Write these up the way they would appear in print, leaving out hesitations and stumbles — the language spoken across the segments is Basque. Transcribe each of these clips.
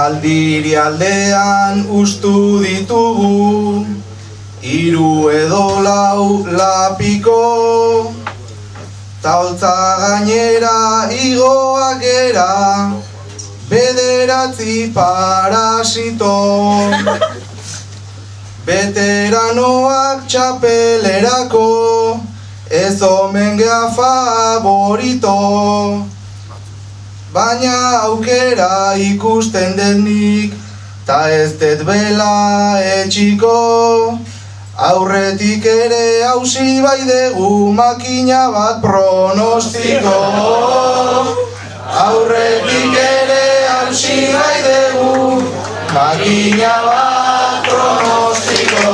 Aldiri aldean ustu ditugu, 3 edo 4 lapiko, ta holtza gainera igoak gera, 9 parasito. Veteranoak txapelerako, ez omen gea favorito. Baina aukera ikusten denik, ta ez dut bela etxiko. Aurretik ere hausi bai dugu makina bat pronostiko. Aurretik ere hausi bai dugu makina bat pronostiko.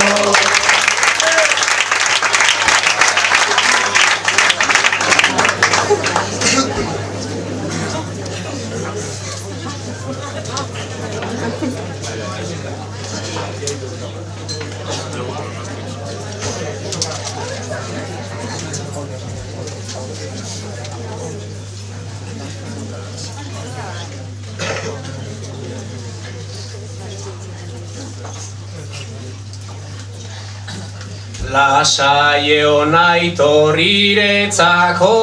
Lasai ona itorriretzako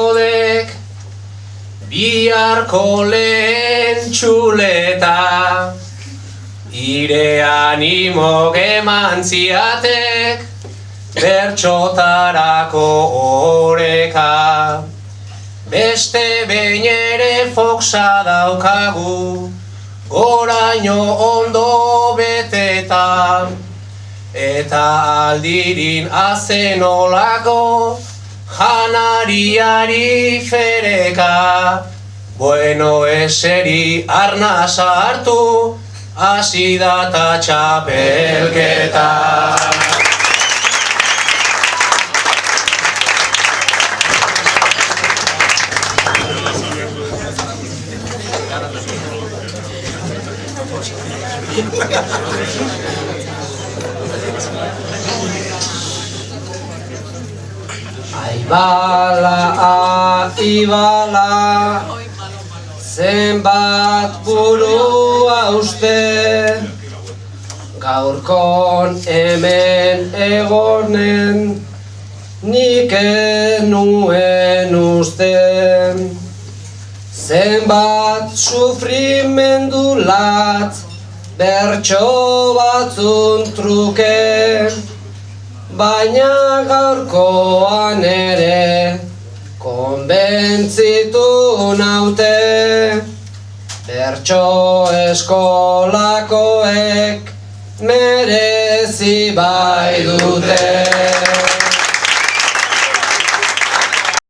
biharko lehen txuleta. Ire animo eman ziatek, bertxotarako oreka. Beste behin ere Foxa daukagu, goraino ondo beteta. Eta aldirin azenolako, janariari fereka. Bueno eseri arnasa hartu, hasi data txapelketa. Aibala, aibala, zenbat burua uste, gaurkon hemen egonen, nik enuen uste. Zenbat sufrimendu latz, bertso batzun truke, baina gaurkoan ere konbentzitu naute. Bertso eskolakoek merezi bai dute.